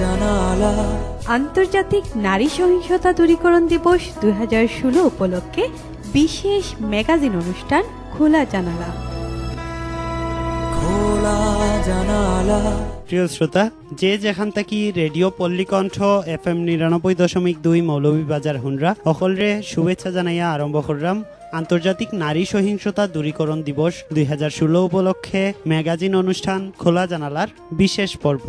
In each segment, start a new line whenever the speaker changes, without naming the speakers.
জানালা।
আন্তর্জাতিক নারী সহিংসতা দূরীকরণ দিবস 2016 উপলক্ষে বিশেষ ম্যাগাজিন অনুষ্ঠান খোলা জানালা।
খোলা জানালা।
প্রিয় শ্রোতা, যে যেখান থেকে রেডিও পল্লীকণ্ঠ FM 99.2 মৌলভীবাজার হুনরা সকলরে শুভেচ্ছা জানাইয়া আরম্ভ করলাম আন্তর্জাতিক নারী সহিংসতা দূরীকরণ দিবস 2016 উপলক্ষে ম্যাগাজিন অনুষ্ঠান খোলা জানালার বিশেষ পর্ব।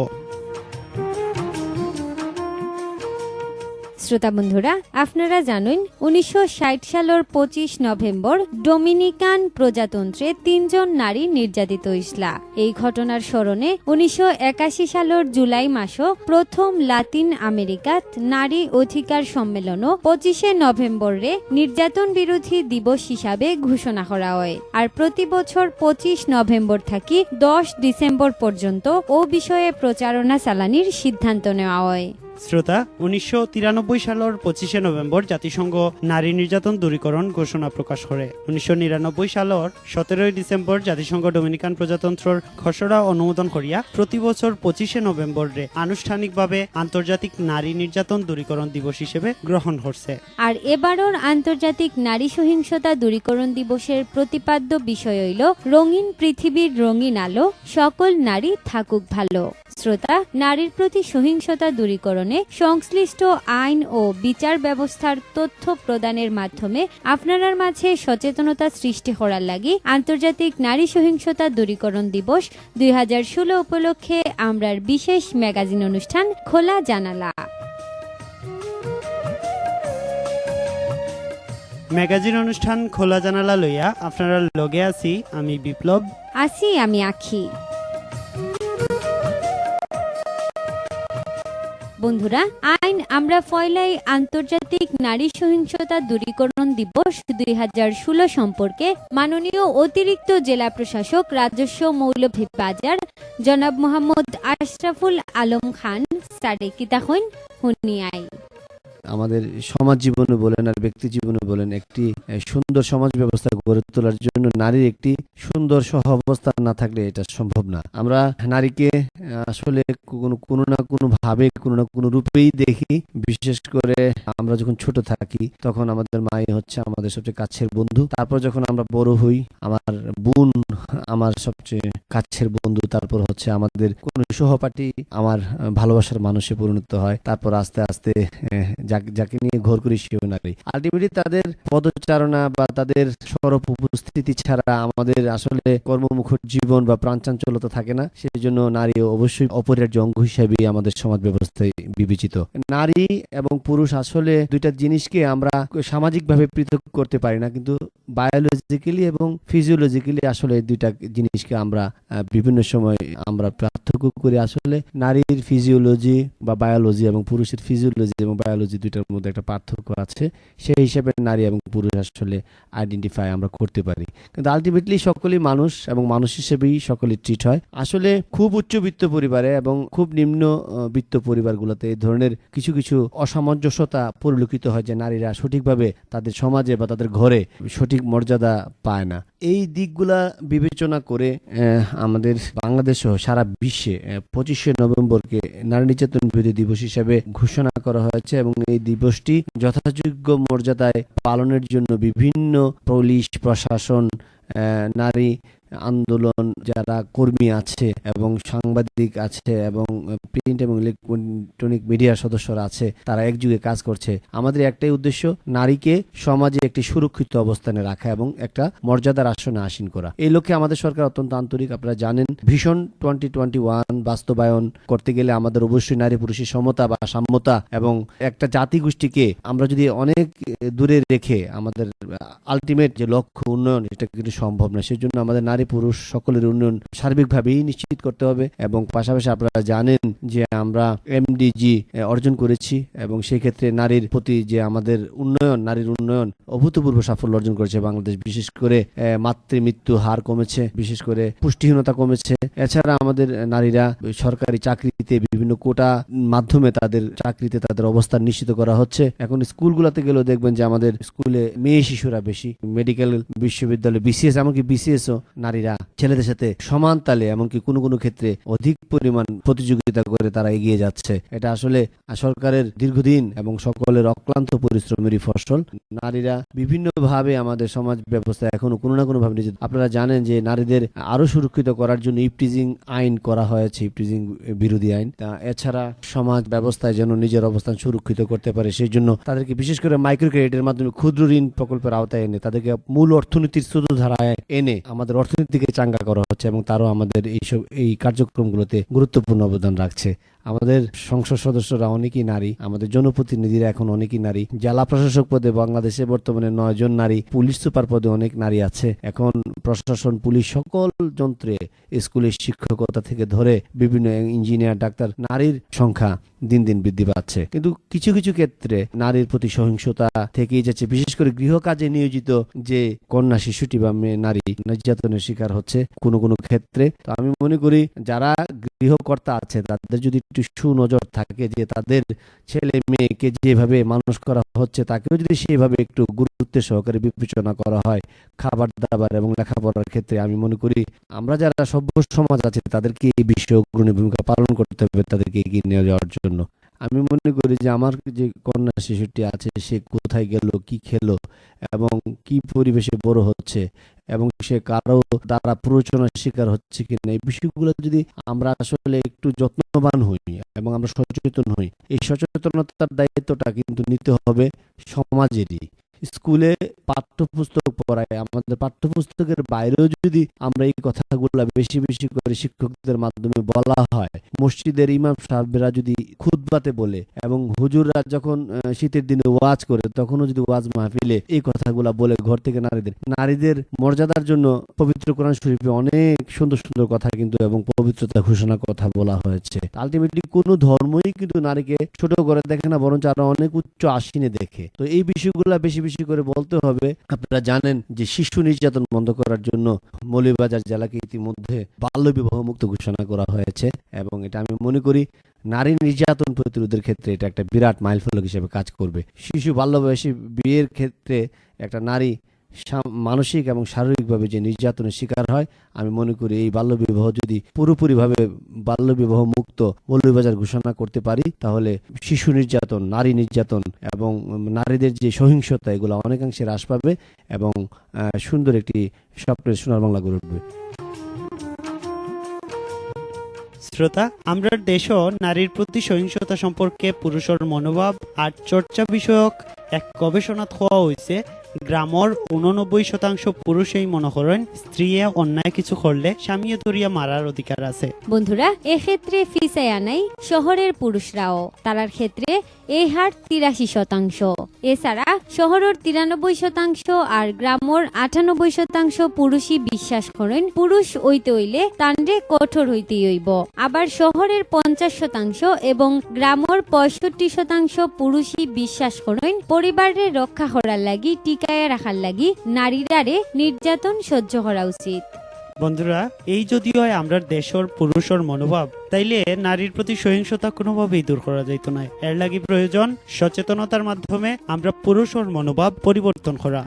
শ্রোতা বন্ধুরা, আপনারা জানেন 1960 সালের 25 নভেম্বর ডোমিনিকান প্রজাতন্ত্রে 3 জন নারী নির্যাতিত হইছিল। এই ঘটনার স্মরণে 1981 সালের জুলাই মাসে প্রথম লাতিন আমেরিকাত নারী অধিকার সম্মেলন 25 নভেম্বরে নির্যাতন বিরোধী দিবস হিসাবে ঘোষণা করা হয়। আর প্রতি বছর 25 নভেম্বর থেকে 10 ডিসেম্বর পর্যন্ত ও বিষয়ে প্রচারণা চালানির সিদ্ধান্ত নেওয়া হয়।
শ্রোতা, 1993 সালের 25 নভেম্বর জাতিসংঘ নারী নির্যাতন দূরীকরণ ঘোষণা প্রকাশ করে। 1999 সালের 17 ডিসেম্বর জাতিসংঘ ডোমিনিকান প্রজাতন্ত্রের খসড়া অনুমোদন করিয়া প্রতি বছর 25 নভেম্বরে আনুষ্ঠানিকভাবে আন্তর্জাতিক নারী নির্যাতন দূরীকরণ দিবস হিসেবে গ্রহণ করছে।
আর এবারের আন্তর্জাতিক নারী সহিংসতা দূরীকরণ দিবসের প্রতিপাদ্য বিষয় হইল রঙিন পৃথিবীর রঙিন আলো, সকল নারী থাকুক ভালো। শ্রোতা, নারীর প্রতি সহিংসতা দূরীকরণে সংশ্লিষ্ট আইন ও বিচার ব্যবস্থার তথ্য প্রদানের মাধ্যমে আপনার মাঝে সচেতনতা সৃষ্টি করার লাগি আন্তর্জাতিক নারী সহিংসতা দূরীকরণ দিবস 2016 উপলক্ষে আমরার বিশেষ ম্যাগাজিন অনুষ্ঠান খোলা জানালা।
ম্যাগাজিন অনুষ্ঠান খোলা জানালা লইয়া আপনারা লগে আছি আমি বিপ্লব,
আছি আমি আখি। বন্ধুরা, আইন আমরা ফয়লাই আন্তর্জাতিক নারী সহিংসতা দূরীকরণ দিবস 2016 সম্পর্কে মাননীয় অতিরিক্ত জেলা প্রশাসক রাজস্ব মৌলভীবাজার জনাব মোহাম্মদ আশরাফুল আলম খান স্যারে কিতা হইন হুনিয়াই।
আমাদের সমাজ জীবনে বলেন আর ব্যক্তি জীবনে বলেন, একটি সুন্দর সমাজ ব্যবস্থা গড়ে তোলার জন্য নারীর একটি সুন্দর সহাবস্থান না থাকলে এটা সম্ভব না। আমরা নারীকে আসলে কোনো না কোনো ভাবে কোনো না কোনো রূপেই দেখি। বিশেষ করে আমরা যখন ছোট থাকি তখন আমাদের মাই হচ্ছে আমাদের সবচেয়ে কাছের বন্ধু। তারপর যখন আমরা বড় হই, আমার বোন আমার সবচেয়ে কাছের বন্ধু। তারপর হচ্ছে আমাদের কোন সহপাঠী আমার ভালোবাসার মানুষে পরিণত হয়। তারপর আস্তে আস্তে যাকে নিয়ে ঘর করি সেও নারী। আলটিমেটলি তাদের পদচারণা বা তাদের সরব উপস্থিতি ছাড়া আমাদের আসলে কর্মমুখর জীবন বা প্রাণচাঞ্চলতা থাকে না। সেই জন্য নারী অবশ্যই অপরিহার্য অঙ্গ হিসেবে আমাদের সমাজ ব্যবস্থায় বিবেচিত। নারী এবং পুরুষ আসলে দুইটা জিনিসকে আমরা সামাজিকভাবে পৃথক করতে পারি না, কিন্তু বায়োলজিক্যালি এবং ফিজিওলজিক্যালি আসলে দুইটা জিনিসকে আমরা বিভিন্ন সময় আমরা পার্থক্য করি। আসলে নারীর ফিজিওলজি বা বায়োলজি এবং পুরুষের ফিজিওলজি এবং বায়োলজি দুইটার মধ্যে একটা পার্থক্য আছে। সেই হিসাবে নারী এবং পুরুষ আসলে আইডেন্টিফাই আমরা করতে পারি, কিন্তু আলটিমেটলি সকলেই মানুষ এবং মানুষ হিসেবেই সকলে ট্রিট হয়। আসলে খুব উচ্চবিত্ত পরিবারে এবং খুব নিম্ন বিত্ত পরিবারগুলোতে এই ধরনের কিছু কিছু অসামঞ্জস্যতা পরিলক্ষিত হয় যে নারীরা সঠিকভাবে তাদের সমাজে বা তাদের ঘরে সঠিক মর্যাদা পায় না। এই দিকগুলা বিবেচনা করে আমাদের বাংলাদেশ সহ সারা বিশ্বে 25 নভেম্বরকে নারী নির্যাতন বিরোধী দিবস হিসেবে ঘোষণা করা হয়েছে এবং এই দিবসটি যথাযোগ্য মর্যাদায় পালনের জন্য বিভিন্ন পুলিশ প্রশাসন, নারী আন্দোলন যারা কর্মী আছে এবং সাংবাদিক আছে এবং প্রিন্ট এবং ইলেকট্রনিক মিডিয়ার সদস্যরা আছে, তারা একযোগে কাজ করছে। আমাদের একটাই উদ্দেশ্য, নারীকে সমাজে একটি সুরক্ষিত অবস্থানে রাখা এবং একটা মর্যাদার আসনে আসীন করা। এই লক্ষ্যে আমাদের সরকার অত্যন্ত আন্তরিক। আপনারা জানেন, ভিশন 2021 বাস্তবায়ন করতে গেলে আমাদের অবশ্যই নারী পুরুষের সমতা বা সাম্যতা এবং একটা জাতিগোষ্ঠীকে আমরা যদি অনেক দূরে রেখে আমাদের আলটিমেট যে লক্ষ্য উন্নয়ন, এটা কিন্তু সম্ভব না। সেই জন্য আমাদের নারী পুরুষ সকলের উন্নয়ন সার্বিকভাবেই নিশ্চিত করতে হবে। এবং পাশাপাশি আপনারা জানেন যে আমরা MDG অর্জন করেছি এবং সেই ক্ষেত্রে নারীর প্রতি যে আমাদের উন্নয়ন, নারীর উন্নয়ন অভূতপূর্ব সাফল্য অর্জন করেছে বাংলাদেশ। বিশেষ করে মাতৃমৃত্যু হার কমেছে, বিশেষ করে পুষ্টিহীনতা কমেছে। এছাড়া আমাদের নারীরা সরকারি চাকরিতে চাকরিতে বিভিন্ন কোটা মাধ্যমে তাদের চাকরিতে তাদের অবস্থান নিশ্চিত করা হচ্ছে। এখন স্কুলগুলোতে গেলেও দেখবেন যে আমাদের স্কুলে মেয়ে শিশুরা বেশি, মেডিকেল বিশ্ববিদ্যালয় বিসিএস, এমনকি বিসিএসও নারীরা ছেলেদের সাথে সমান তালে, এমনকি কোনো কোনো ক্ষেত্রে অধিক পরিমাণ প্রতিযোগিতা করে তারা এগিয়ে যাচ্ছে। এটা আসলে সরকারের দীর্ঘদিন এবং সকলের অক্লান্ত পরিশ্রমেরই ফসল। নারীরা বিভিন্নভাবে আমাদের সমাজ ব্যবস্থা এখনো কোনো না কোনো ভাবে নিজেদের, আপনারা জানেন যে নারীদের আরো সুরক্ষিত করার জন্য ইপটিজিং আইন করা হয়েছে, ইপটিজিং বিরোধী আইন। এছাড়া সমাজ ব্যবস্থায় যেন নিজের অবস্থান সুরক্ষিত করতে পারে সেই জন্য তাদেরকে বিশেষ করে মাইক্রো ক্রেডিটের মাধ্যমে ক্ষুদ্র ঋণ প্রকল্পের আওতায় এনে তাদেরকে মূল অর্থনীতির স্রোতধারায় এনে আমাদের অর্থনীতিকে চাঙ্গা করা হচ্ছে এবং তারও আমাদের এই কার্যক্রমগুলোতে গুরুত্বপূর্ণ অবদান রাখছে। আমাদের সংসদ সদস্যরা অনেকেই নারী, আমাদের জনপ্রতিনিধিরা এখন অনেকেই নারী, জেলা প্রশাসক পদে বাংলাদেশে বর্তমানে 9 জন নারী, পুলিশ সুপার পদে অনেক নারী আছে। এখন প্রশাসন, পুলিশ, সকল যন্ত্রে, স্কুলের শিক্ষকতা থেকে ধরে বিভিন্ন ইঞ্জিনিয়ার, ডাক্তার, নারীর সংখ্যা দিন দিন বৃদ্ধি পাচ্ছে। কিন্তু কিছু কিছু ক্ষেত্রে নারীর প্রতি সহিংসতা থেকেই যাচ্ছে, বিশেষ করে গৃহকাজে নিয়োজিত যে কন্যা শিশুটি বা মেয়ে নারী নির্যাতনের শিকার হচ্ছে কোনো কোনো ক্ষেত্রে। তো আমি মনে করি যারা গৃহকর্তা আছে তাদের যদি একটু সুনজর থাকে যে তাদের ছেলে মেয়েকে যেভাবে মানুষ করা হচ্ছে তাকেও যদি সেভাবে একটু গুরুত্বের সহকারে বিবেচনা করা হয় খাবার দাবার এবং লেখাপড়ার ক্ষেত্রে, আমি মনে করি আমরা যারা সভ্য সমাজ আছে তাদেরকে এই বিষয়ে অগ্রণী ভূমিকা পালন করতে হবে, তাদেরকে এগিয়ে নিয়ে যাওয়ার জন্য। আমি মনে করি যে আমার যে কন্যা শিশুটি আছে সে কোথায় গেল, কি খেলো এবং কি পরিবেশে বড় হচ্ছে এবং সে কারো দ্বারা প্ররোচনার শিকার হচ্ছে কিনা, এই বিষয়গুলো যদি আমরা আসলে একটু যত্নবান হই এবং আমরা সচেতন হই, এই সচেতনতার দায়িত্বটা কিন্তু নিতে হবে সমাজেরই। স্কুলে পাঠ্যপুস্তক পড়ায়, আমাদের পাঠ্যপুস্তকের বাইরেও যদি আমরা এই কথাগুলো বেশি বেশি করে শিক্ষকদের মাধ্যমে বলা হয়, মসজিদের ইমাম সাহেবরা যদি খুতবাতে বলে এবং হুজুররা যখন শীতের দিনে ওয়াজ করে তখনও যদি ওয়াজ মাহফিলে এই কথাগুলো বলে ঘর থেকে নারীদের মর্যাদার জন্য পবিত্র কোরআন শরীফে অনেক সুন্দর সুন্দর কথা কিন্তু এবং পবিত্রতা ঘোষণা কথা বলা হয়েছে। আলটিমেটলি কোনো ধর্মই কিন্তু নারীকে ছোট করে দেখে না, বরঞ্চ আরো অনেক উচ্চ আসীনে দেখে। তো এই বিষয়গুলো বেশি বেশি করে বলতে হবে। আপনারা জানেন যে শিশু নির্যাতন বন্ধ করার জন্য মৌলভীবাজার জেলাকে ইতিমধ্যে বাল্য বিবাহ মুক্ত ঘোষণা করা হয়েছে এবং এটা আমি মনে করি নারী নির্যাতন প্রতিরোধের ক্ষেত্রে এটা একটা বিরাট মাইলফলক হিসেবে কাজ করবে। শিশু বাল্য বয়সী বিয়ের ক্ষেত্রে একটা নারী মানসিক এবং শারীরিকভাবে যে নির্যাতনের শিকার হয়, আমি মনে করি এই বাল্যবিবাহ যদি পুরোপুরিভাবে বাল্যবিবাহ মুক্ত মৌলভীবাজার ঘোষণা করতে পারি তাহলে শিশু নির্যাতন, নারী নির্যাতন এবং নারীদের যে সহিংসতা এগুলো অনেকাংশে হ্রাস পাবে এবং সুন্দর একটি স্বপ্নের সোনার বাংলা গড়ে উঠবে।
শ্রোতা, আমরা দেশও নারীর প্রতি সহিংসতা সম্পর্কে পুরুষের মনোভাব আর চর্চা বিষয়ক এক গবেষণাত হওয়া হয়েছে। গ্রামের 89% পুরুষই মনে করেন স্ত্রীয়ে অন্যায় কিছু করলে স্বামীয়ে ধরিয়া মারার অধিকার আছে।
বন্ধুরা, এক্ষেত্রে ফিসায়া নাই শহরের পুরুষরাও, তারার ক্ষেত্রে এই হার 83%। এছাড়া শহরের 93% আর গ্রামের 98% পুরুষই বিশ্বাস করেন পুরুষ হইতে হইলে তান্ডে কঠোর হইতেই হইব। আবার শহরের 50% এবং গ্রামের 65% পুরুষই বিশ্বাস করেন পরিবারের রক্ষা করার লাগি, টিকায়া রাখার লাগি নারীরারে নির্যাতন সহ্য করা উচিত।
বন্ধুরা, এই যদি হয় আমরা দেশের পুরুষের মনোভাব, তাইলে নারীর প্রতি সহিংসতা কোনোভাবেই দূর করা যাইত না। এর লাগি প্রয়োজন সচেতনতার মাধ্যমে আমরা পুরুষের মনোভাব পরিবর্তন করা।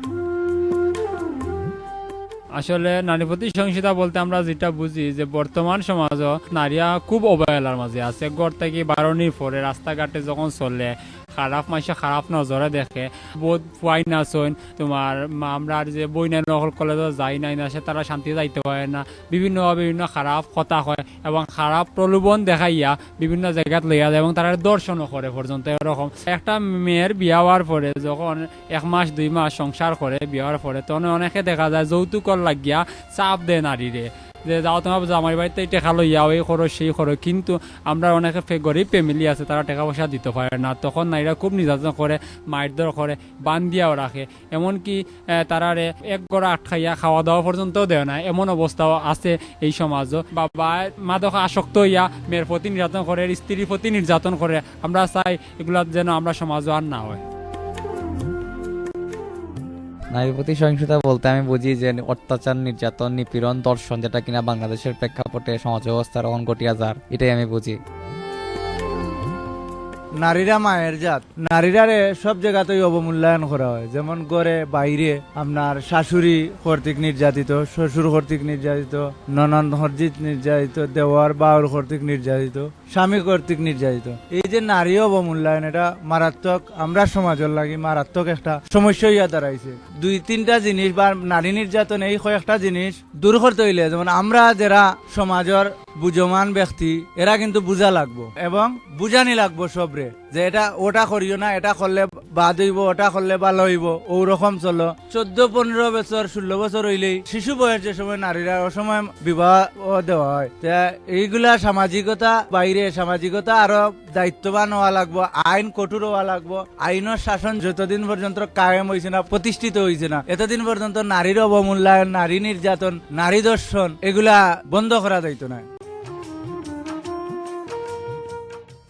আসলে নারীর প্রতি সহিংসতা বলতে আমরা যেটা বুঝি যে বর্তমান সমাজ নারীরা খুব অবহেলার মাঝে আছে। ঘর থেকে বারণির পরে রাস্তাঘাটে যখন চলে খারাপ মাসে খারাপ নজরে দেখে, বোধ পাই না চইন তোমার আমরা যে বই নাই নকল কলেজ যাই নাই না সে তারা শান্তি যাইতে পারে না, বিভিন্ন খারাপ কথা হয় এবং খারাপ প্রলোভন দেখাইয়া বিভিন্ন জায়গাত লইয়া যায় এবং তারা দর্শনও করে পর্যন্ত। এরকম একটা মেয়ের বিয়া হওয়ার পরে যখন 1 মাস 2 মাস সংসার করে বিয়া হওয়ার পরে তখন অনেকে দেখা যায় যৌতুকর লাগিয়া চাপ দেয় নারীরে যে যাও তোমার জামাই বাড়িতে টাকা লইয়াও, এই করো সেই করো। কিন্তু আমরা অনেকে গরিব ফ্যামিলি আছে তারা টাকা পয়সা দিতে পারে না, তখন নারীরা খুব নির্যাতন করে, মারধর করে, বান দিয়াও রাখে। এমনকি তারারে এক গড়া আটকাইয়া খাওয়া দাওয়া পর্যন্তও দেয় না, এমন অবস্থাও আছে এই সমাজও। বাবা মাদক আসক্ত হইয়া মেয়ের প্রতি নির্যাতন করে, স্ত্রীর প্রতি নির্যাতন করে। আমরা চাই এগুলা যেন আমরা সমাজও আর না হয়।
নারীর প্রতি সহিংসতা বলতে আমি বুঝি যে অত্যাচার, নির্যাতন, নিপীড়ন, দর্শন, যেটা কিনা বাংলাদেশের প্রেক্ষাপটে সমাজ ব্যবস্থার অঙ্গটিয়া যার, এটাই আমি বুঝি।
নারীরা মায়ের জাত, নারীরারে সব জায়গাতেই অবমূল্যায়ন করা হয়। যেমন ঘরে বাইরে আপনার শাশুড়ি কর্তৃক নির্যাতিত, শ্বশুর কর্তৃক নির্যাতিত, ননদ কর্তৃক নির্যাতিত, দেওয়ার বাউর কর্তৃক নির্যাতিত, স্বামী কর্তৃক নির্যাতিত। এই যে নারী অবমূল্যায়ন, এটা মারাত্মক, আমরা সমাজের লাগি মারাত্মক একটা সমস্যা হইয়া দাঁড়াইছে। 2-3টা জিনিস বা নারী নির্যাতন এই কয়েকটা জিনিস দূর করতে হইলে, যেমন আমরা যারা সমাজের বুঝমান ব্যক্তি, এরা কিন্তু বুঝা লাগবো এবং বুঝানি লাগবো সবরে যে এটা ওটা করিও না, এটা করলে বাদ হইব, ওটা করলে ভালো হইব, ওরকম চলো। 14-15 বছর 16 বছর হইলেই শিশু বয়স, যে সময় নারীরা ও সময় বিবাহ দেওয়া হয়। এইগুলা সামাজিকতা বাইরে, সামাজিকতা আরো দায়িত্ববান হওয়া লাগবো, আইন কঠোর হওয়া লাগবো। আইনের শাসন যতদিন পর্যন্ত কায়েম হয়েছে না, প্রতিষ্ঠিত হয়েছে না, এতদিন পর্যন্ত নারীর অবমূল্যায়ন, নারী নির্যাতন, নারী দর্শন এগুলা বন্ধ করা যাইতো না।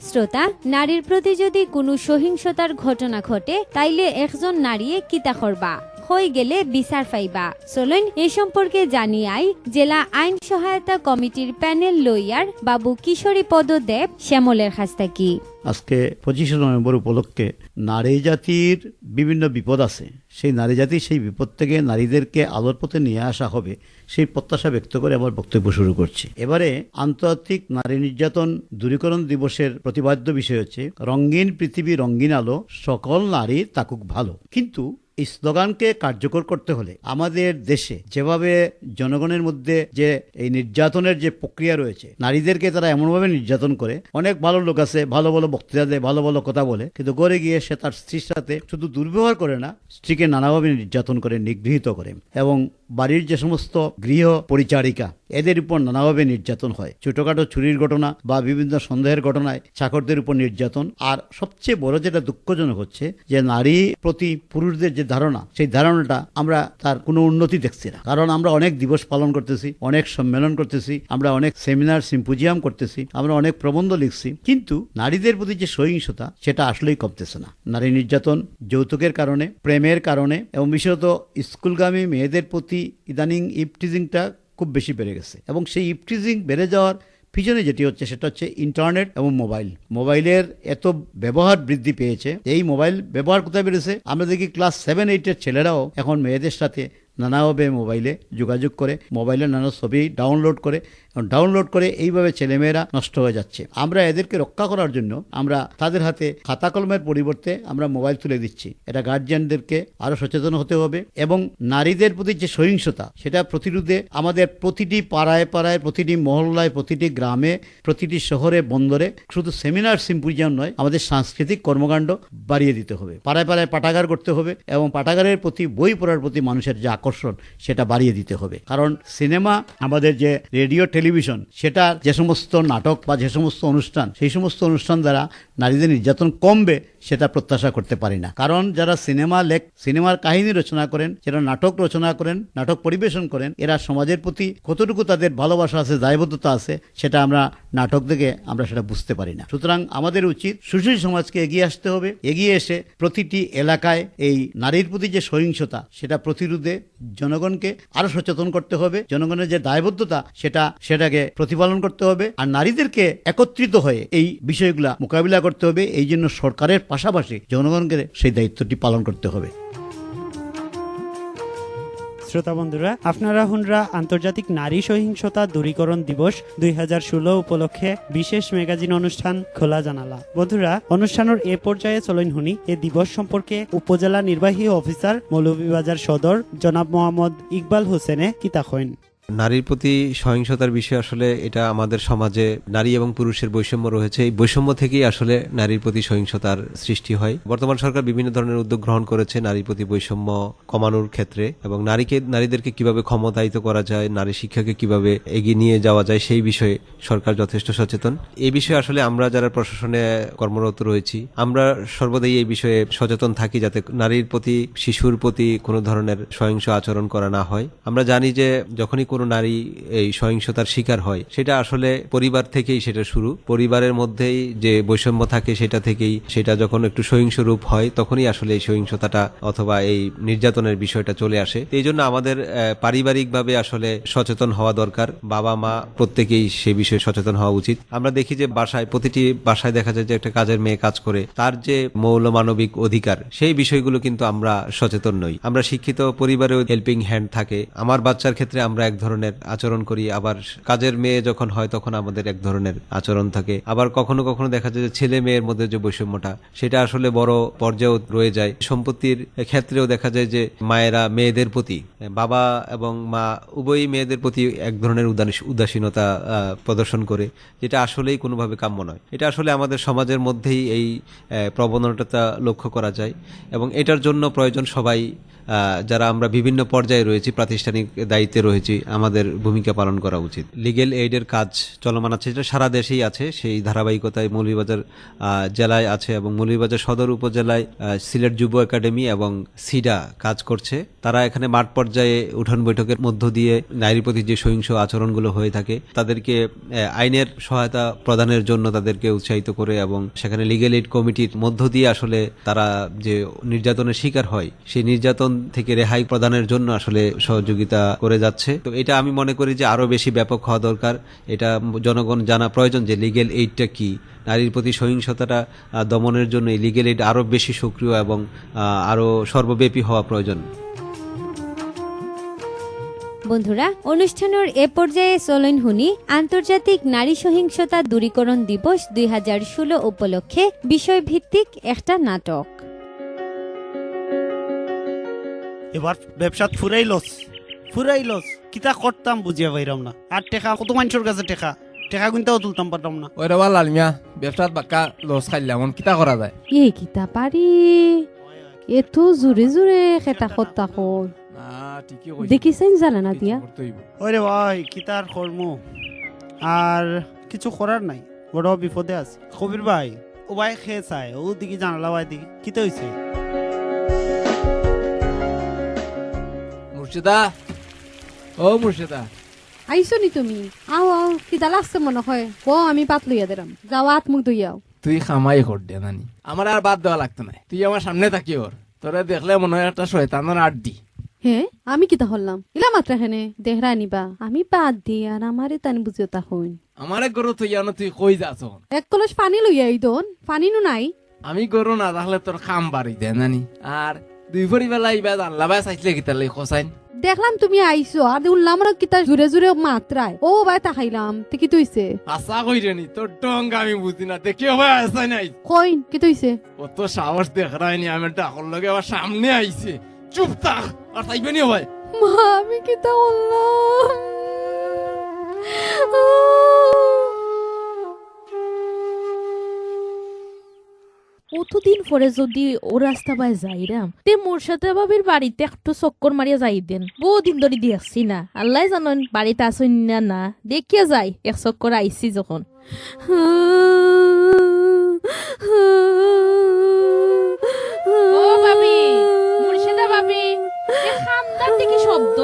শ্রোতা, নারীর প্রতি যদি কোনো সহিংসতার ঘটনা ঘটে তাইলে একজন নারীয়ে কিতা করবা, হয়ে গেলে বিচার পাইবা। চলুন এ সম্পর্কে জানিয়াই জেলা আইন সহায়তা কমিটির প্যানেল লইয়ার বাবু কিশোরী পদদেব শ্যামলের কাছ থেকে।
আজকে 25শে নভেম্বর উপলক্ষে নারী জাতির বিভিন্ন বিপদ আছে, সেই নারী জাতির সেই বিপদ থেকে নারীদেরকে আলোর পথে নিয়ে আসা হবে, সেই প্রত্যাশা ব্যক্ত করে আমার বক্তব্য শুরু করছি। এবারে আন্তর্জাতিক নারী নির্যাতন দূরীকরণ দিবসের প্রতিপাদ্য বিষয় হচ্ছে রঙিন পৃথিবী রঙিন আলো, সকল নারী তাকুক ভালো। কিন্তু এই স্লোগানকে কার্যকর করতে হলে আমাদের দেশে যেভাবে জনগণের মধ্যে যে এই নির্যাতনের যে প্রক্রিয়া রয়েছে, নারীদেরকে তারা এমনভাবে নির্যাতন করে, অনেক ভালো লোক আছে ভালো ভালো বক্তৃতা দেয়, ভালো ভালো কথা বলে, কিন্তু ঘরে গিয়ে সে তার স্ত্রীর সাথে শুধু দুর্ব্যবহার করে না, স্ত্রীকে নানাভাবে নির্যাতন করে, নিগৃহীত করে, এবং বাড়ির যে সমস্ত গৃহ পরিচারিকা এদের উপর নানাভাবে নির্যাতন হয়। ছোটখাটো চুরির ঘটনা বা বিভিন্ন সন্দেহের ঘটনায় চাকরদের উপর নির্যাতন। আর সবচেয়ে বড় যেটা দুঃখজনক হচ্ছে যে নারী প্রতি পুরুষদের যে ধারণা, সেই ধারণাটা আমরা তার কোনো উন্নতি দেখছি না। কারণ আমরা অনেক দিবস পালন করতেছি, অনেক সম্মেলন করতেছি, আমরা অনেক সেমিনার সিম্পোজিয়াম করতেছি, আমরা অনেক প্রবন্ধ লিখছি, কিন্তু নারীদের প্রতি যে সহিংসতা সেটা আসলেই কমতেছে না। নারী নির্যাতন যৌতুকের কারণে, প্রেমের কারণে, এবং বিশেষত স্কুলগামী মেয়েদের প্রতি ইদানিং ইপটিজিংটা খুব বেশি বেড়ে গেছে। এবং সেই ইপটিজিং বেড়ে যাওয়ার পিছনে যেটি হচ্ছে সেটা হচ্ছে ইন্টারনেট এবং মোবাইলের এত ব্যবহার বৃদ্ধি পেয়েছে। এই মোবাইল ব্যবহার কোথায় বেড়েছে? আমরা দেখি ক্লাস 7-8-এর ছেলেরাও এখন মেয়েদের সাথে নানাভাবে মোবাইলে যোগাযোগ করে, মোবাইলে নানা ছবি ডাউনলোড করে এইভাবে ছেলেমেয়েরা নষ্ট হয়ে যাচ্ছে। আমরা এদেরকে রক্ষা করার জন্য আমরা তাদের হাতে খাতা কলমের পরিবর্তে আমরা মোবাইল তুলে দিচ্ছি। এটা গার্জিয়ানদেরকে আরো সচেতন হতে হবে এবং নারীদের প্রতি যে সহিংসতা সেটা প্রতিরোধে আমাদের প্রতিটি পাড়ায়, প্রতিটি মহল্লায়, প্রতিটি গ্রামে, প্রতিটি শহরে, বন্দরে শুধু সেমিনার সিম্পোজিয়াম নয়, আমাদের সাংস্কৃতিক কর্মকাণ্ড বাড়িয়ে দিতে হবে। পাড়ায় পাঠাগার করতে হবে এবং পাঠাগারের প্রতি, বই পড়ার প্রতি মানুষের যে আকর্ষণ সেটা বাড়িয়ে দিতে হবে। কারণ সিনেমা, আমাদের যে রেডিও, টেলিভিশন, সেটা যে সমস্ত নাটক বা যে সমস্ত অনুষ্ঠান, সেই সমস্ত অনুষ্ঠান দ্বারা নারীদের নির্যাতন কমবে সেটা প্রত্যাশা করতে পারি না। কারণ যারা সিনেমার কাহিনী রচনা করেন, যারা নাটক রচনা করেন, নাটক পরিবেশন করেন, এরা সমাজের প্রতি কতটুকু তাদের ভালোবাসা আছে, দায়বদ্ধতা আছে, সেটা আমরা নাটক দেখে আমরা সেটা বুঝতে পারি না। সুতরাং আমাদের উচিত সুশীল সমাজকে এগিয়ে আসতে হবে, এগিয়ে এসে প্রতিটি এলাকায় এই নারীর প্রতি যে সহিংসতা সেটা প্রতিরোধে জনগণকে আরো সচেতন করতে হবে। জনগণের যে দায়বদ্ধতা সেটাকে প্রতিপালন করতে হবে, আর নারীদেরকে একত্রিত হয়ে এই বিষয়গুলা মোকাবিলা করতে হবে। এই জন্য সরকারের পাশাপাশি জনগণকে সেই দায়িত্বটি পালন করতে হবে।
শ্রোতা বন্ধুরা, আপনারা হুনরা আন্তর্জাতিক নারী সহিংসতা দূরীকরণ দিবস 2016 উপলক্ষে বিশেষ ম্যাগাজিন অনুষ্ঠান খোলা জানালা। বন্ধুরা, অনুষ্ঠানের এ পর্যায়ে চলুন হুনি এ দিবস সম্পর্কে উপজেলা নির্বাহী অফিসার মৌলভীবাজার সদর জনাব মোহাম্মদ ইকবাল হোসেনে কিতা কইন।
নারীর প্রতি সহিংসতার বিষয় আসলে এটা আমাদের সমাজে নারী এবং পুরুষের বৈষম্য রয়েছে। এই বৈষম্য থেকেই আসলে নারীর প্রতি সহিংসতার সৃষ্টি হয়। বর্তমান সরকার বিভিন্ন ধরনের উদ্যোগ গ্রহণ করেছে নারীর প্রতি বৈষম্য কমানোর ক্ষেত্রে, এবং নারীদেরকে কিভাবে ক্ষমতায়িত করা যায়, নারী শিক্ষাকে কিভাবে এগিয়ে নিয়ে যাওয়া যায় সেই বিষয়ে সরকার যথেষ্ট সচেতন। এই বিষয়ে আসলে আমরা যারা প্রশাসনে কর্মরত রয়েছি, আমরা সর্বদাই এই বিষয়ে সচেতন থাকি যাতে নারীর প্রতি, শিশুর প্রতি কোনো ধরনের সহিংস আচরণ করা না হয়। আমরা জানি যে যখনই কোনো কোনো নারী এই সহিংসতার শিকার হয়, সেটা আসলে পরিবার থেকেই সেটা শুরু। পরিবারের মধ্যেই যে বৈষম্য থাকে সেটা থেকেই, সেটা যখন একটু সহিংস রূপ হয় তখনই আসলে এই সহিংসতাটা অথবা এই নির্যাতনের বিষয়টা চলে আসে। এই জন্য আমাদের পারিবারিকভাবে আসলে সচেতন হওয়া দরকার। বাবা মা প্রত্যেকেই সে বিষয়ে সচেতন হওয়া উচিত। আমরা দেখি যে প্রতিটি বাসায় দেখা যায় যে একটা কাজের মেয়ে কাজ করে, তার যে মৌল মানবিক অধিকার সেই বিষয়গুলো কিন্তু আমরা সচেতন নই। আমরা শিক্ষিত পরিবারেও হেল্পিং হ্যান্ড থাকে। আমার বাচ্চার ক্ষেত্রে আমরা এক ধরনের আচরণ করি, আবার কাজের মেয়ে যখন হয় তখন আমাদের এক ধরনের আচরণ থাকে। আবার কখনো কখনো দেখা যায় যে ছেলে মেয়ের মধ্যে যে বৈষম্যটা সেটা আসলে বড় পর্যায়েও রয়ে যায়। সম্পত্তির ক্ষেত্রেও দেখা যায় যে মায়েরা মেয়েদের প্রতি, বাবা এবং মা উভয়ই মেয়েদের প্রতি এক ধরনের উদাসীনতা প্রদর্শন করে, যেটা আসলেই কোনোভাবে কাম্য নয়। এটা আসলে আমাদের সমাজের মধ্যেই এই প্রবণতাটা লক্ষ্য করা যায় এবং এটার জন্য প্রয়োজন সবাই যারা আমরা বিভিন্ন পর্যায়ে রয়েছি, প্রাতিষ্ঠানিক দায়িত্বে রয়েছি, আমাদের ভূমিকা পালন করা উচিত। লিগ্যাল এইডের কাজ চলমান আছে, যেটা সারা দেশেই আছে। সেই ধারাবাহিকতায় মৌলভীবাজার জেলায় আছে এবং মৌলভীবাজার সদর উপজেলায় সিলেট যুব একাডেমি এবং সিডা কাজ করছে। তারা এখানে মাঠ পর্যায়ে উঠান বৈঠকের মধ্য দিয়ে নারীর প্রতি যে সহিংস আচরণগুলো হয়ে থাকে তাদেরকে আইনের সহায়তা প্রদানের জন্য তাদেরকে উৎসাহিত করে এবং সেখানে লিগ্যাল এইড কমিটির মধ্য দিয়ে আসলে তারা যে নির্যাতনের শিকার হয় সেই নির্যাতন থেকে রেহাই প্রদানের জন্য আসলে সহযোগিতা করে যাচ্ছে। তো এটা আমি মনে করি যে আরো বেশি ব্যাপক হওয়া দরকার। এটা জনগণ জানা প্রয়োজন যে লিগ্যাল এইডটা কি। নারীর প্রতি সহিংসতাটা দমনের জন্য এই লিগ্যাল এইড আরো বেশি সক্রিয় এবং আরো সর্বব্যাপী হওয়া প্রয়োজন।
বন্ধুরা, অনুষ্ঠানের এ পর্যায়ে চলন শুনি আন্তর্জাতিক নারী সহিংসতা দূরীকরণ দিবস 2016 উপলক্ষে বিষয়ভিত্তিক একটা নাটক।
এবার ব্যবসাত ফুরাই লস কিতা করতাম বুঝিয়া পাইরাম না। আর টেকা কত মানুষের কাছে টেকা কিন্তু তুলতাম পারতাম না।
ওরে বা লালমিয়া ব্যবসাত বাক্কা লস খাইলাম কিতা করা যায়?
এই কিতা পারি এত জোরে জোরে খেতা খত্তা কর দেখিছেন জানা না দিয়া।
ওরে ভাই কিতার কর্ম আর কিছু করার নাই, বড় বিপদে আছে। কবির ভাই ও ভাই খেয়ে চায় ও দিকে জানালা ভাই দিকে কিতা হয়েছে?
মুর্শিদা, ও মুর্শিদা,
আইসো নি তুমি? আও কিতা লাগছে মনে হয়। ও আমি পাত লইয়া দিলাম, যাও হাত মুখ ধুইয়াও।
তুই খামাই কর দে নানি, আমার আর বাদ দেওয়া লাগতো না। তুই আমার সামনে থাকি ওর, তোরা দেখলে মনে হয় একটা শয়তানের আড্ডি।
হে আমি কিতা হল্লাম ইলা মাত্রা হেনে দেহরা নিবা আমি বাদ দি আর আমারে তানি বুঝিও তা হইন।
আমারে গরু তুই আনো, তুই কই যাস?
এক কলস পানি লইয়া আইদন, পানি নু নাই।
আমি গরু না তাহলে তোর খাম বাড়ি দে নানি। আর দুই ভরি বেলা ইবা জানলা বাই চাইছিলে কিতা লাই খসাইন।
দেখলাম তুমি আইছো আর উল্লাম কিতা জুরে জুরে মাত্রায় ও ভাই তাকাইলাম তে কি তুইছে?
আশা কইরেনি তোর টং আমি বুঝি না, তে কেউ ভাই আসাই নাই
কইন কি তুইছে?
অত সাহস দেখায়নি, আমি ডাকর লগে আবার সামনে আইছে। চুপ থাক আর তাইবেনি ভাই।
মা আমি কিতা বললাম?
কতদিন পরে যদি ও রাস্তা বাই যাইরাম তে মোর সাথে বাবির বাড়িতে একটু চক্কর মারিয়া যাই দেন। বহুদিন ধরে দেখছি না, আল্লাহ জানেন বাড়িতে আসুন না না দেখিয়া যাই এক চক্কর আইসি যখন। ও ভাবি, মুর্শিদা ভাবি, এ খান্দার দিকে শব্দ।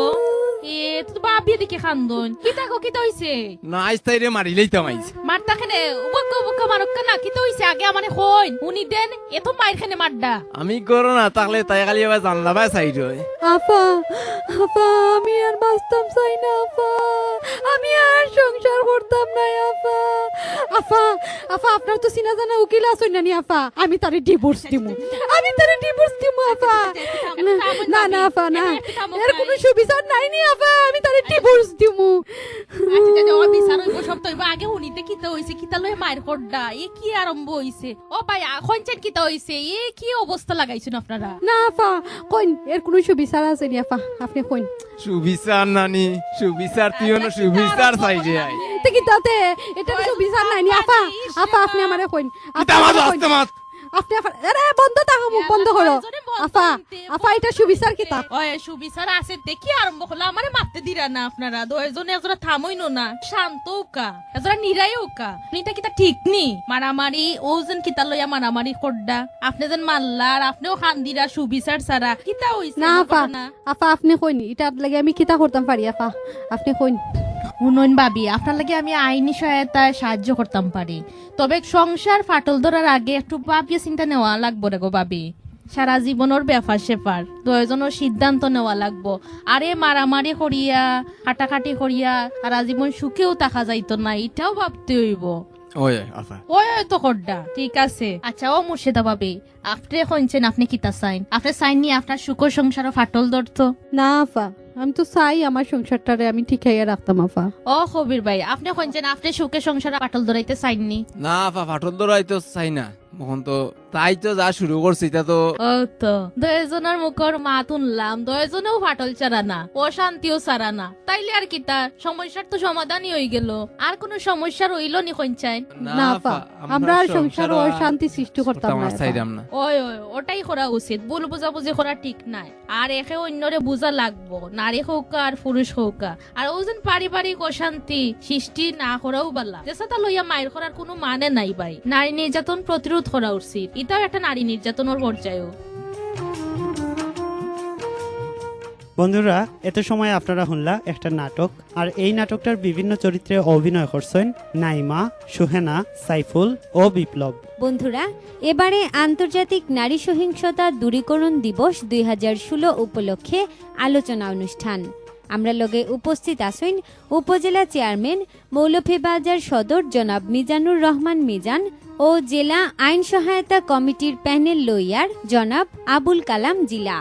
এ তো ভাবি দিকে খান্দন কিতা গো কিতা হইছে?
না আইস তাইরে মারিলেই তো মাইছে।
মারতা খেনে উবক্কা মারক্কা না কিতা হইছে আগে আমারে কইন। উনি দেন এত মাইর খেনে মারডা।
আমি করো না তাহলে তাই খালি আবার জানলা বাই চাই রই।
আপা আপা আমি আর বাঁচতাম চাই না আপা, আমি আর সংসার করতাম না আপা। আপা আপা আপনার তো চিনা জানা উকিল আছেন না নি আপা? আমি তারে ডিভোর্স দিমু, আমি তারে ডিভোর্স দিমু আপা। না না আপা না, এর কোনো সুবিচার নাই নি আপা, আমি তারে ডিভোর্স দিমু।
আচ্ছা যদি ও বিচার হইব সব তো আগে উনিতে কিতা হইছে কিতা লয়ে মাইর করডা এ কি আরম্ভ হইছে? ও ভাই খঞ্চেন কিতা হইছে এ কি অবস্থা লাগাইছেন আপনারা?
না আপা কইন এর কোনো সুবিচার আছে নি আপা, আপনি কইন।
সুবিচার নানি, সুবিচার তুই না সুবিচার চাই রে আই
তে কি তাতে এটা সুবিচার নাই নি আপা? আপা আপনি আমারে কইন,
কিতা মাত আসতে মাত
আপনি আরে বন্ধ থাকো, মুখ বন্ধ করো। আফা আফা এটা সুবিচার কিতা?
ওই সুবিচার আছে দেখি আরম্ভ করলো আমারে মারতে দিরা না আপনারা দুইজনে এজরা থামইনো না শান্ত উকা এজরা নিরাই উকা এটা কিতা ঠিক নি মারামারি ওজন কিতা লইয়া মারামারি করডা আপনি যেন মারলা আর আপনিও খান দিরা সুবিচার ছাড়া কিতা হইছে
না আফা, আফা আপনি কইনি এটা লাগে আমি কিতা করতাম পারি আফা, আপনি কইন।
উন্নয়ন ভাবি আপনার লাগে আমি আইনি সহায়তায় সাহায্য করতাম পারি, তবে সংসার ফাটল ধরার আগে একটু ভাবিয়ে চিন্তা নেওয়া লাগবো রে গো ভাবি। সারা জীবনের ব্যাপার সেপার দুজনের সিদ্ধান্ত নেওয়া লাগবো। আরে মারামারি করিয়া কাটাকাটি করিয়া সারা জীবন সুখেও থাকা যাইতো না, এটাও ভাবতে হইব।
ওই আফা
ওই তো করডা ঠিক আছে। আচ্ছা ও মুর্শিদা ভাবি আপনি কইছেন আপনি কিতা চাইন? আপনি চাইন নি আপনার সুখ সংসার ফাটল ধরতো?
না আফা, আমি তো চাই আমার সংসারটারে আমি ঠিকাইয়া রাখতাম আফা।
ও কবির ভাই আপনি কইছেন আপনি সুখে সংসার ফাটল ধরাইতে চাইননি?
না আফা ফাটল ধরাই তো চাই না, এখন তো তাই তো যা শুরু করছি এটা তো।
ও তো দুজনের মুখর মাত উনলাম, দুজনেও ফাটল ছাড়া না অশান্তিও ছাড়া না, তাইলে আর কিতা সমস্যার তো সমাধানই হয়ে গেল। আর কোন সমস্যা রইল নি কইছেন?
না আফা, আমরা আর সংসার ও শান্তি সৃষ্টি করতাম না।
ওই ওই ওটাই করা উচিত, ভুল বুঝাবুঝি করা ঠিক নাই। আর একে অন্যরে বুঝা লাগবো, নারী হোক আর পুরুষ হোক। আর ওজন পারিবারিক অশান্তি সৃষ্টি না করাও বালা, যেটা লইয়া মায়ের করার কোনো মানে নাই ভাই। নারী নির্যাতন প্রতিরোধ করা উচিত, এটাও একটা নারী নির্যাতনের পর্যায়েও।
বন্ধুরা এত সময় আপনারা শুনলা একটা নাটক, আর এই নাটকটার বিভিন্ন চরিত্রে অভিনয় করছেন নাইমা, সুহেনা, সাইফুল ও বিপ্লব।
বন্ধুরা এবারে আন্তর্জাতিক নারী সহিংসতা দূরীকরণ দিবস 2016 উপলক্ষে আলোচনা অনুষ্ঠান। আমরা লগে উপস্থিত আছেন উপজেলা চেয়ারম্যান মৌলভীবাজার সদর জনাব মিজানুর রহমান মিজান ও জেলা আইন সহায়তা কমিটির প্যানেল লইয়ার জনাব আবুল কালাম জিলা।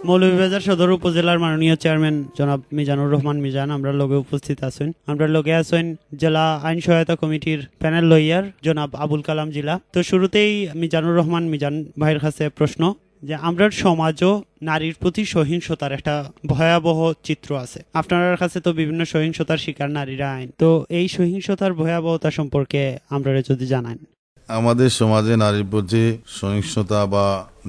মৌলভীবাজার সদর উপজেলার মাননীয় চেয়ারম্যান জনাব মিজানুর রহমান মিজান আমরা লগে উপস্থিত আছেন। আমরা লগে আছেন জেলা আইন সহায়তা কমিটির প্যানেল লইয়ার জনাব আবুল কালাম জিলা। তো শুরুতেই মিজানুর রহমান মিজান ভাইয়ের কাছে প্রশ্ন যে আমরা সমাজও নারীর প্রতি সহিংসতার একটা ভয়াবহ চিত্র আছে। আপনার কাছে তো বিভিন্ন সহিংসতার শিকার নারীরা আইন, তো এই সহিংসতার ভয়াবহতা সম্পর্কে আমরা যদি জানান।
আমাদের সমাজে নারীর প্রতি সহিংসতা বা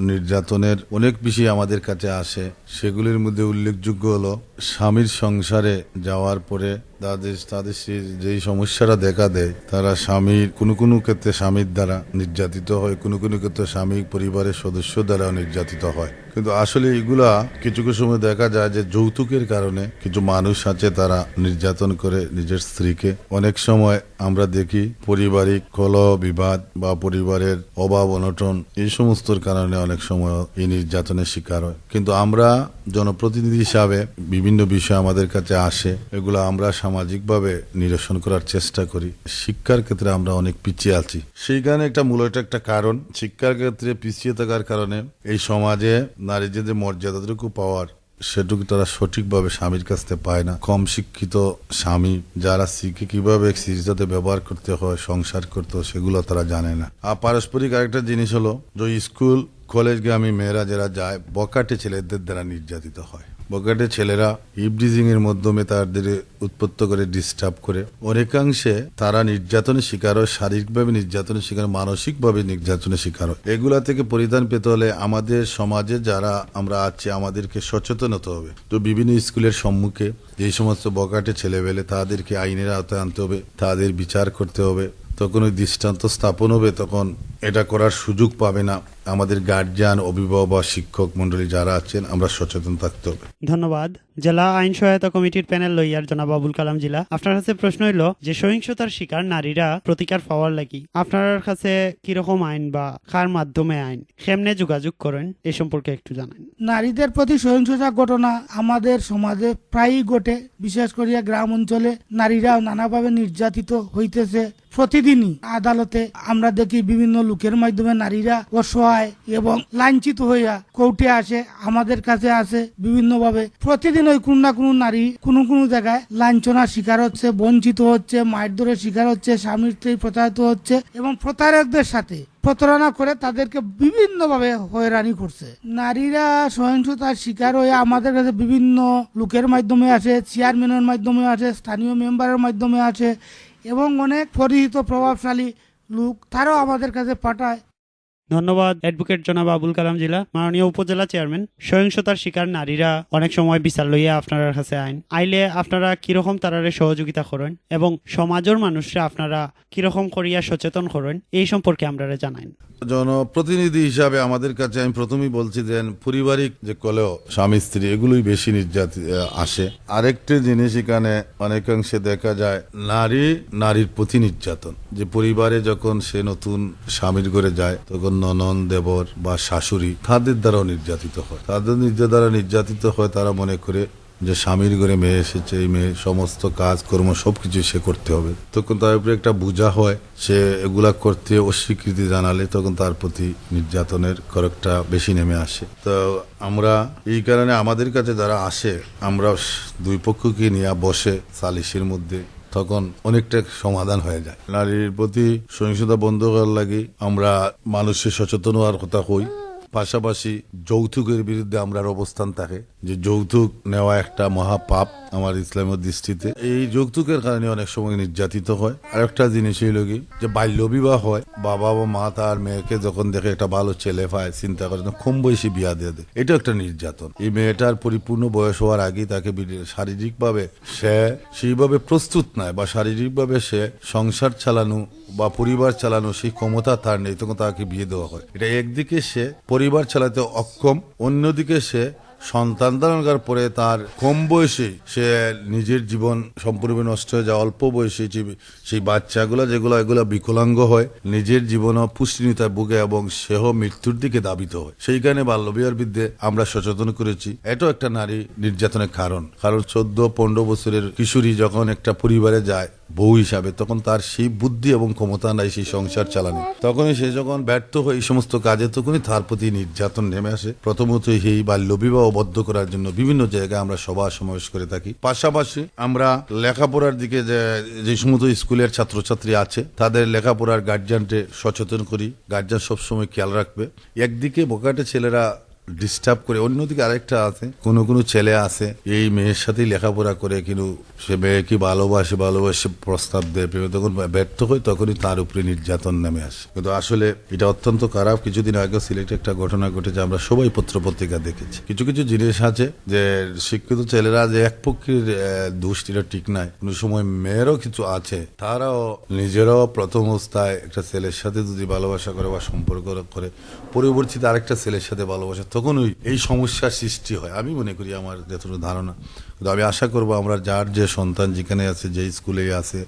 নির্যাতনের অনেক বিষয় আমাদের কাছে আসে। সেগুলির মধ্যে উল্লেখযোগ্য হলো স্বামীর সংসারে যাওয়ার পরে তাদের যেই সমস্যাটা দেখা দেয়, তারা স্বামীর কোনো ক্ষেত্রে স্বামীর দ্বারা নির্যাতিত হয়, কোনো ক্ষেত্রে স্বামী পরিবারের সদস্য দ্বারা নির্যাতিত হয়। কিন্তু আসলে এগুলা কিছু সময় দেখা যায় যে যৌতুকের কারণে কিছু মানুষ আছে তারা নির্যাতন করে নিজের স্ত্রীকে। অনেক সময় আমরা দেখি পারিবারিক কলহ বিবাদ বা পরিবারের অভাব অনটন এই সমস্তর কারণে অনেক সময় এই নির্যাতনের শিকার হয়। কিন্তু আমরা জনপ্রতিনিধি হিসাবে বিভিন্ন বিষয় আমাদের কাছে আসে, এগুলো আমরা সামাজিকভাবে নিরসন করার চেষ্টা করি। শিক্ষার ক্ষেত্রে আমরা অনেক পিছিয়ে আছি, সেইখানে মূলত একটা কারণ। শিক্ষার ক্ষেত্রে পিছিয়ে থাকার কারণে এই সমাজে নারীদের যে মর্যাদাটুকু পাওয়ার সেটুকু তারা সঠিকভাবে স্বামীর কাছ থেকে পায় না। কম শিক্ষিত স্বামী যারা শিখে কিভাবে স্ত্রীর সাথে ব্যবহার করতে হয়, সংসার করতে হয়, সেগুলো তারা জানে না। আর পারস্পরিক আরেকটা জিনিস হলো যে স্কুল কলেজগামী মেয়েরা যারা যায় বকাটে ছেলেদের দ্বারা নির্যাতিত হয়। বকাটে ছেলেরা ইভটিজিং এর মাধ্যমে তাদের উৎপত্ত করে ডিস্টার্ব করে। অনেকাংশে তারা নির্যাতনের শিকার হয়, শারীরিকভাবে নির্যাতনের শিকার, মানসিকভাবে নির্যাতনের শিকার হয়। এগুলা থেকে পরিত্রাণ পেতে হলে আমাদের সমাজে যারা আমরা আছি আমাদেরকে সচেতন হতে হবে। তো বিভিন্ন স্কুলের সম্মুখে যে সমস্ত বকাটে ছেলেবেলে তাদেরকে আইনের আওতায় আনতে হবে, তাদের বিচার করতে হবে। তখন ওই দৃষ্টান্ত স্থাপন হবে, তখন এটা করার সুযোগ পাবে না। আমাদের গার্জিয়ান, অভিভাবক, শিক্ষক মন্ডলী যারা আছেন আমরা সচেতন থাকতে হবে।
ধন্যবাদ। জেলা আইন সহায়তা কমিটির প্যানেল লইয়ার জনাব আবুল কালাম জিলা, আপনার কাছে প্রশ্ন হইল যে সহিংসতার শিকার নারীরা প্রতিকার পাওয়ার লাগি আপনার কাছে কিরকম আইন বা কার মাধ্যমে আইন কেমনে যোগাযোগ করেন এই সম্পর্কে একটু জানান।
নারীদের প্রতি সহিংসতা ঘটনা আমাদের সমাজে প্রায়ই ঘটে, বিশেষ করিয়া গ্রাম অঞ্চলে নারীরা নানাভাবে নির্যাতিত হইতেছে। প্রতিদিনই আদালতে আমরা দেখি বিভিন্ন লোকের মাধ্যমে নারীরা অসহায় এবং লাঞ্ছিত হইয়া কোর্টে আসে, আমাদের কাছে আসে বিভিন্ন ভাবে। প্রতিদিন ওই কোন না কোন নারী কোন জায়গায় লাঞ্ছনার শিকার হচ্ছে, বঞ্চিত হচ্ছে, মারধরের শিকার হচ্ছে, স্বামীর স্ত্রী প্রতারিত হচ্ছে এবং প্রতারকদের সাথে প্রতারণা করে তাদেরকে বিভিন্নভাবে হয়রানি করছে। নারীরা সহিংসতার শিকার হয়ে আমাদের কাছে বিভিন্ন লোকের মাধ্যমে আসে, চেয়ারম্যানের মাধ্যমে আসে, স্থানীয় মেম্বারের মাধ্যমে আসে এবং অনেক পরিচিত প্রভাবশালী লোক তারাও আমাদের কাছে পাঠায়।
ধন্যবাদ অ্যাডভোকেট জনাব আবুল কালাম জিলা। মাননীয় উপজেলা চেয়ারম্যান, সহিংসতার শিকার নারীরা অনেক সময় বিচার লইয়া আপনার কাছে আইলে আপনারা কিরকম তারারে সহযোগিতা করেন এবং সমাজের মানুষরা আপনারা কিরকম করিয়া সচেতন করেন এই সম্পর্কে আমরা জানাইন।
জনপ্রতিনিধি হিসাবে আমাদের কাছে আমি প্রথমেই বলছি যে পারিবারিক যে কলহ স্বামী স্ত্রী এগুলোই বেশি নির্যাতিত আসে। আরেকটি জিনিস এখানে অনেকাংশে দেখা যায় নারীর প্রতি নির্যাতন, যে পরিবারে যখন সে নতুন স্বামীর ঘরে যায় তখন ননদ দেবর বা শাশুড়ি তাদের দ্বারাও নির্যাতিত হয়। তাদের দ্বারা নির্যাতিত হয়, তারা মনে করে যে স্বামীর ঘরে মেয়ে এসেছে, এই মেয়ে সমস্ত কাজ কর্ম সবকিছু সে করতে হবে। তখন তার উপরে একটা বোঝা হয়, সে এগুলা করতে অস্বীকৃতি জানালে তখন তার প্রতি নির্যাতনের খড়গটা বেশি নেমে আসে। তো আমরা এই কারণে আমাদের কাছে যারা আসে আমরা দুই পক্ষকে নিয়ে বসে সালিশের মধ্যে তখন অনেকটা সমাধান হয়ে যায়। নারীর প্রতি সহিংসতা বন্ধ করার লাগে আমরা মানুষের সচেতন হওয়ার কথা কই। পাশাপাশি যৌতুকের বিরুদ্ধে আমরা অবস্থান থাকে, যে যৌতুক নেওয়া একটা মহাপাপ আমার ইসলামের দৃষ্টিতে। এই যৌতুকের কারণে অনেক সময় নির্যাতিত হয়। আর একটা জিনিস হইল কি, যে বাল্য বিবাহ হয়, বাবা বা মা তার মেয়েকে যখন দেখে একটা ভালো ছেলে পায় চিন্তা করে কম বয়সী বিয়া দিয়ে দেয়, এটা একটা নির্যাতন। এই মেয়েটার পরিপূর্ণ বয়স হওয়ার আগেই তাকে শারীরিকভাবে সে সেইভাবে প্রস্তুত নয় বা শারীরিকভাবে সে সংসার চালানো বা পরিবার চালানো সেই ক্ষমতা তার নেই, তখন তাকে বিয়ে দেওয়া হয়। এটা একদিকে সে পরিবার চালাতে অক্ষম, অন্যদিকে সে সন্তান ধারণ করার পরে তার কম বয়সে সে নিজের জীবন সম্পূর্ণ নষ্ট হয়ে যায়। অল্প বয়সে সেই বাচ্চাগুলো এগুলা বিকলাঙ্গ হয়, নিজের জীবনও পুষ্টিহীনতায় ভুগে এবং সেহ মৃত্যুর দিকে ধাবিত হয়। সেইখানে বাল্যবিবাহের বিরুদ্ধে আমরা সচেতন করেছি। এটাও একটা নারী নির্যাতনের কারণ। 14-15 বছরের কিশোরী যখন একটা পরিবারে যায় বউ হিসাবে, তখন তার সেই বুদ্ধি এবং ক্ষমতা নাই সেই সংসার চালানো। তখনই সে যখন ব্যর্থ হয় এই সমস্ত কাজে, তখনই তার প্রতি নির্যাতন নেমে আসে। প্রথমত এই বাল্যবিবাহ বদ্ধ করার জন্য বিভিন্ন জায়গায় আমরা সভা সমাবেশ করে থাকি। পাশাপাশি আমরা লেখাপড়ার দিকে যে সমস্ত স্কুলের ছাত্রছাত্রী আছে তাদের লেখাপড়ার গার্জিয়ানকে সচেতন করি। গার্জিয়ান সবসময় খেয়াল রাখবে। একদিকে বোকাটে ছেলেরা ডিস্টার্ব করে, অন্যদিকে আরেকটা আছে কোনো ছেলে আছে এই মেয়ের সাথেই লেখাপড়া করে, কিন্তু সে মেয়েকে ভালোবাসে প্রস্তাব দেয়, তখন ব্যর্থ হয়, তখনই তার উপরে নির্যাতন নেমে আসে। কিন্তু আসলে এটা অত্যন্ত খারাপ। কিছুদিন আগে সিলেটে একটা ঘটনা ঘটেছে, আমরা সবাই পত্রিকা দেখেছি। কিছু জিনিস আছে যে শিক্ষিত ছেলেরা যে এক পক্ষের দোষ, এটা ঠিক নাই। কোনো সময় মেয়েরও কিছু আছে, তারাও নিজেরাও প্রথম অবস্থায় একটা ছেলের সাথে যদি ভালোবাসা করে বা সম্পর্ক করে, পরবর্তীতে আরেকটা ছেলের সাথে ভালোবাসা, তখন এই সমস্যার সৃষ্টি হয়। আমি মনে করি, আমার যতটুকু ধারণা, কিন্তু আমি আশা করবো আমরা যার যে সন্তান যেখানে আছে, যে স্কুলে আছে,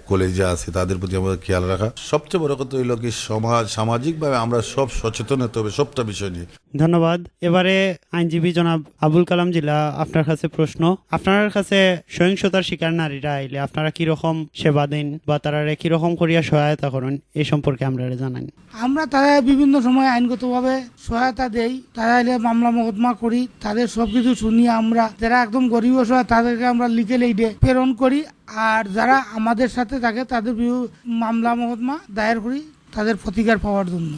কলেজে আছে, তাদের প্রতি আমাদের খেয়াল রাখা। সবচেয়ে বড় কথা হইল কি, সামাজিকভাবে আমরা সব সচেতন হতে হবে সবটা বিষয় নিয়ে।
ধন্যবাদ। এবারে আইনজীবী জনাব আবুল কালাম জিলা, আপনার কাছে প্রশ্ন। আপনার কাছে সহিংসতার শিকার নারীরা আইলে আপনারা কিরকম সেবা দেন বা তারা কিরকম করিয়া সহায়তা করেন এই সম্পর্কে আমরা জানান।
আমরা তারা বিভিন্ন সময় আইনগতভাবে সহায়তা দেই। তারা এলে মামলা মোকদ্দমা করি, তাদের সবকিছু শুনিয়ে আমরা যারা একদম গরিব অসহায় তাদেরকে আমরা লিখে লেইডে প্রেরণ করি। আর যারা আমাদের সাথে থাকে তাদের মামলা মোকদ্দমা দায়ের করি তাদের প্রতিকার পাওয়ার জন্য।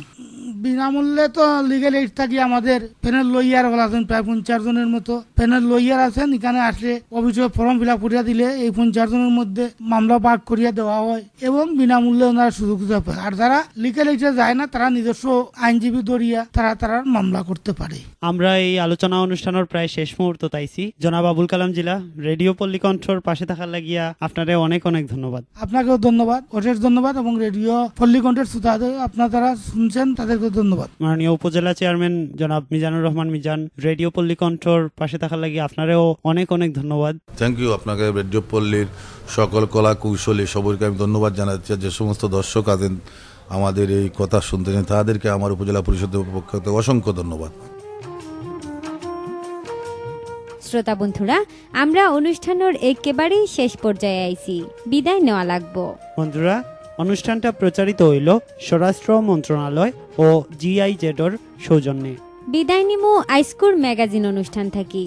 বিনামূল্যে তো লিগেল এইড থাকি আমাদের প্যানেল লইয়ার আছেন, প্রায় 50 জনের মতো প্যানেল লইয়ার আছেন। এখানে আসলে অভিযোগ ফর্ম ফিল আপ করিয়া দিলে এই 50 জনের মধ্যে মামলা ভাগ করিয়া দেওয়া হয় এবং বিনামূল্যে ওনারা সুযোগ পায়। আর যারা লিগেল এইডে যায় না, তারা নিজস্ব আইনজীবী দরিয়া তারা মামলা করতে পারে। আমরা এই আলোচনা অনুষ্ঠানের প্রায় শেষ মুহূর্ত তাইছি। জনাব আবুল কালাম জিলা, রেডিও পল্লী কণ্ঠর পাশে থাকার লাগিয়া আপনারে অনেক ধন্যবাদ। আপনাকেও ধন্যবাদ, অশেষ ধন্যবাদ। এবং রেডিও পল্লী কণ্ঠের শ্রোতাদের আপনারা শুনছেন, তাদেরকে ধন্যবাদ। মাননীয় উপজেলা চেয়ারম্যান জনাব মিজানুর রহমান মিজান, রেডিও পল্লী কণ্ঠর পাশে থাকার লাগি আপনারেও অনেক ধন্যবাদ। Thank you. আপনাকে রেডিও পল্লীর সকল কলা কৌশলী সবাইকে আমি ধন্যবাদ জানাচ্ছি। যে সমস্ত দর্শক আছেন আমাদের এই কথা শুনতেছেন, তাদেরকে আমার উপজেলা পরিষদের পক্ষ থেকে অসংখ্য ধন্যবাদ।
শ্রোতা বন্ধুরা, আমরা অনুষ্ঠানের একেবারেই শেষ পর্যায়ে আইছি, বিদায় নেওয়া লাগবো।
বন্ধুরা, অনুষ্ঠানটা প্রচারিত হইল স্বরাষ্ট্র মন্ত্রণালয় ও GIZ সৌজন্যে।
বিদায় নিমু আইস্কুল ম্যাগাজিন অনুষ্ঠান থাকি।